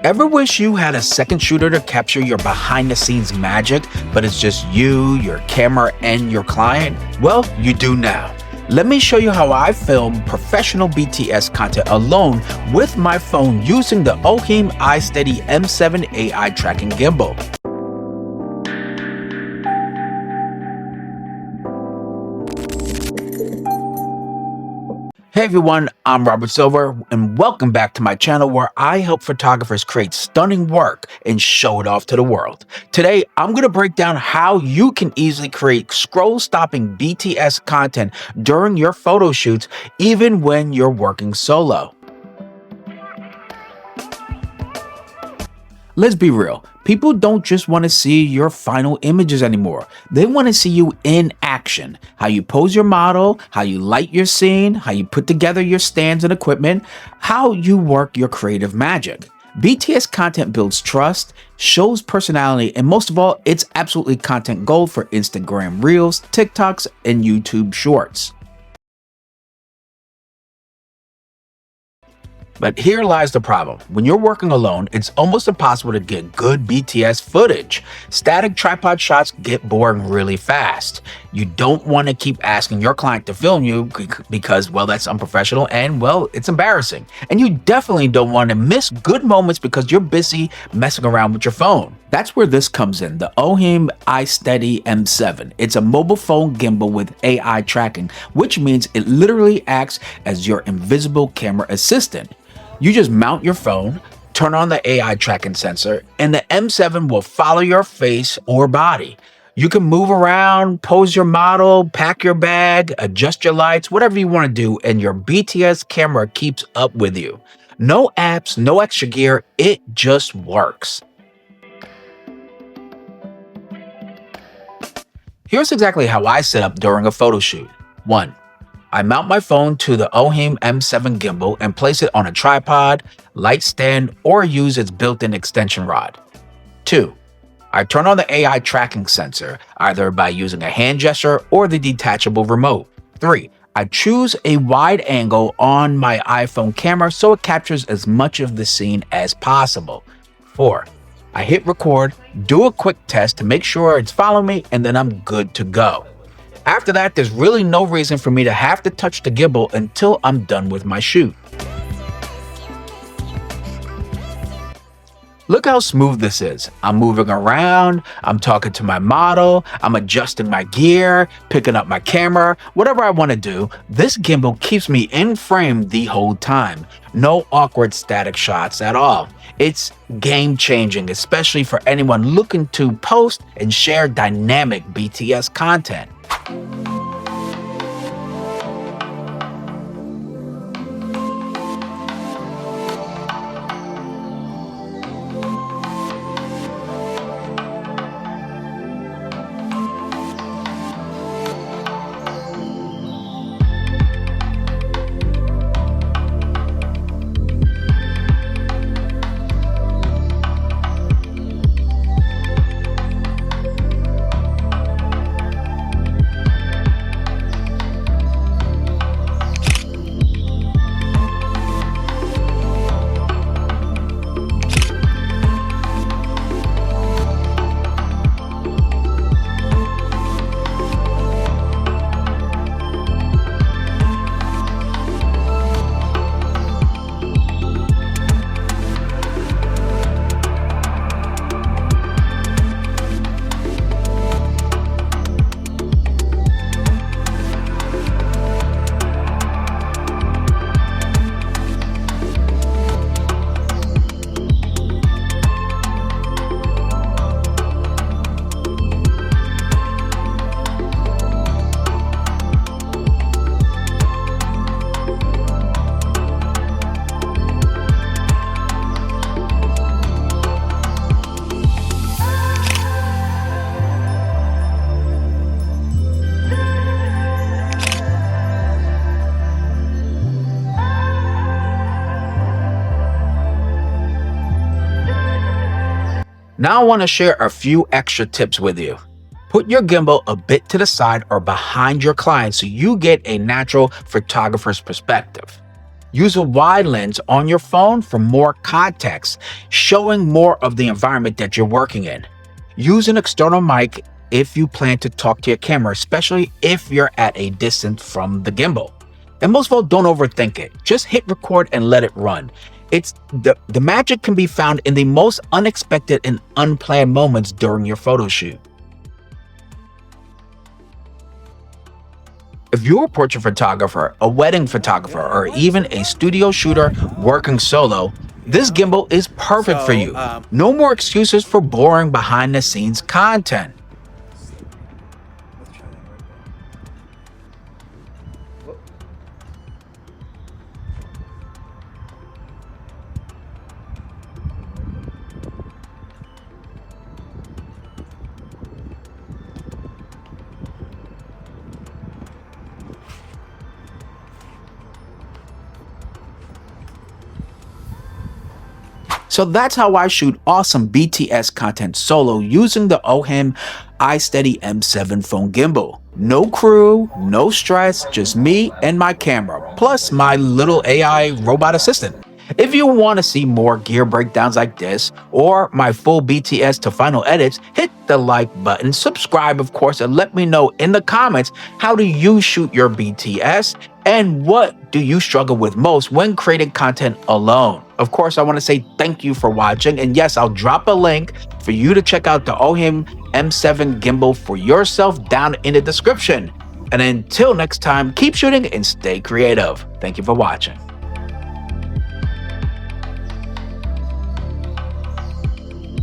Ever wish you had a second shooter to capture your behind the scenes magic, but it's just you, your camera, and your client? Well, you do now. Let me show you how I film professional BTS content alone with my phone using the Hohem iSteady M7 AI tracking gimbal. Hey everyone, I'm Robert Silver, and welcome back to my channel where I help photographers create stunning work and show it off to the world. Today, I'm going to break down how you can easily create scroll-stopping BTS content during your photo shoots, even when you're working solo. Let's be real. People don't just want to see your final images anymore. They want to see you in action. How you pose your model, how you light your scene, how you put together your stands and equipment, how you work your creative magic. BTS content builds trust, shows personality, and most of all, it's absolutely content gold for Instagram Reels, TikToks, and YouTube Shorts. But here lies the problem. When you're working alone, it's almost impossible to get good BTS footage. Static tripod shots get boring really fast. You don't want to keep asking your client to film you because, well, that's unprofessional and, well, it's embarrassing. And you definitely don't want to miss good moments because you're busy messing around with your phone. That's where this comes in, the Hohem iSteady M7. It's a mobile phone gimbal with AI tracking, which means it literally acts as your invisible camera assistant. You just mount your phone, turn on the AI tracking sensor, and the M7 will follow your face or body. You can move around, pose your model, pack your bag, adjust your lights, whatever you want to do, and your BTS camera keeps up with you. No apps, no extra gear, it just works. Here's exactly how I set up during a photo shoot. 1. I mount my phone to the Hohem M7 gimbal and place it on a tripod, light stand, or use its built-in extension rod. 2. I turn on the AI tracking sensor, either by using a hand gesture or the detachable remote. 3. I choose a wide angle on my iPhone camera so it captures as much of the scene as possible. 4. I hit record, do a quick test to make sure it's following me, and then I'm good to go. After that, there's really no reason for me to have to touch the gimbal until I'm done with my shoot. Look how smooth this is. I'm moving around, I'm talking to my model, I'm adjusting my gear, picking up my camera, whatever I want to do. This gimbal keeps me in frame the whole time. No awkward static shots at all. It's game-changing, especially for anyone looking to post and share dynamic BTS content. Now I want to share a few extra tips with you. Put your gimbal a bit to the side or behind your client so you get a natural photographer's perspective. Use a wide lens on your phone for more context, showing more of the environment that you're working in. Use an external mic if you plan to talk to your camera, especially if you're at a distance from the gimbal. And most of all, don't overthink it. Just hit record and let it run. It's the magic can be found in the most unexpected and unplanned moments during your photo shoot. If you're a portrait photographer, a wedding photographer, or even a studio shooter working solo, this gimbal is perfect for you. No more excuses for boring behind-the-scenes content. So that's how I shoot awesome BTS content solo using the Hohem iSteady M7 phone gimbal. No crew, no stress, just me and my camera, plus my little AI robot assistant. If you want to see more gear breakdowns like this, or my full BTS to final edits, hit the like button, subscribe of course, and let me know in the comments, how do you shoot your BTS, and what do you struggle with most when creating content alone? Of course, I want to say thank you for watching, and yes, I'll drop a link for you to check out the Hohem M7 gimbal for yourself down in the description. And until next time, keep shooting and stay creative. Thank you for watching.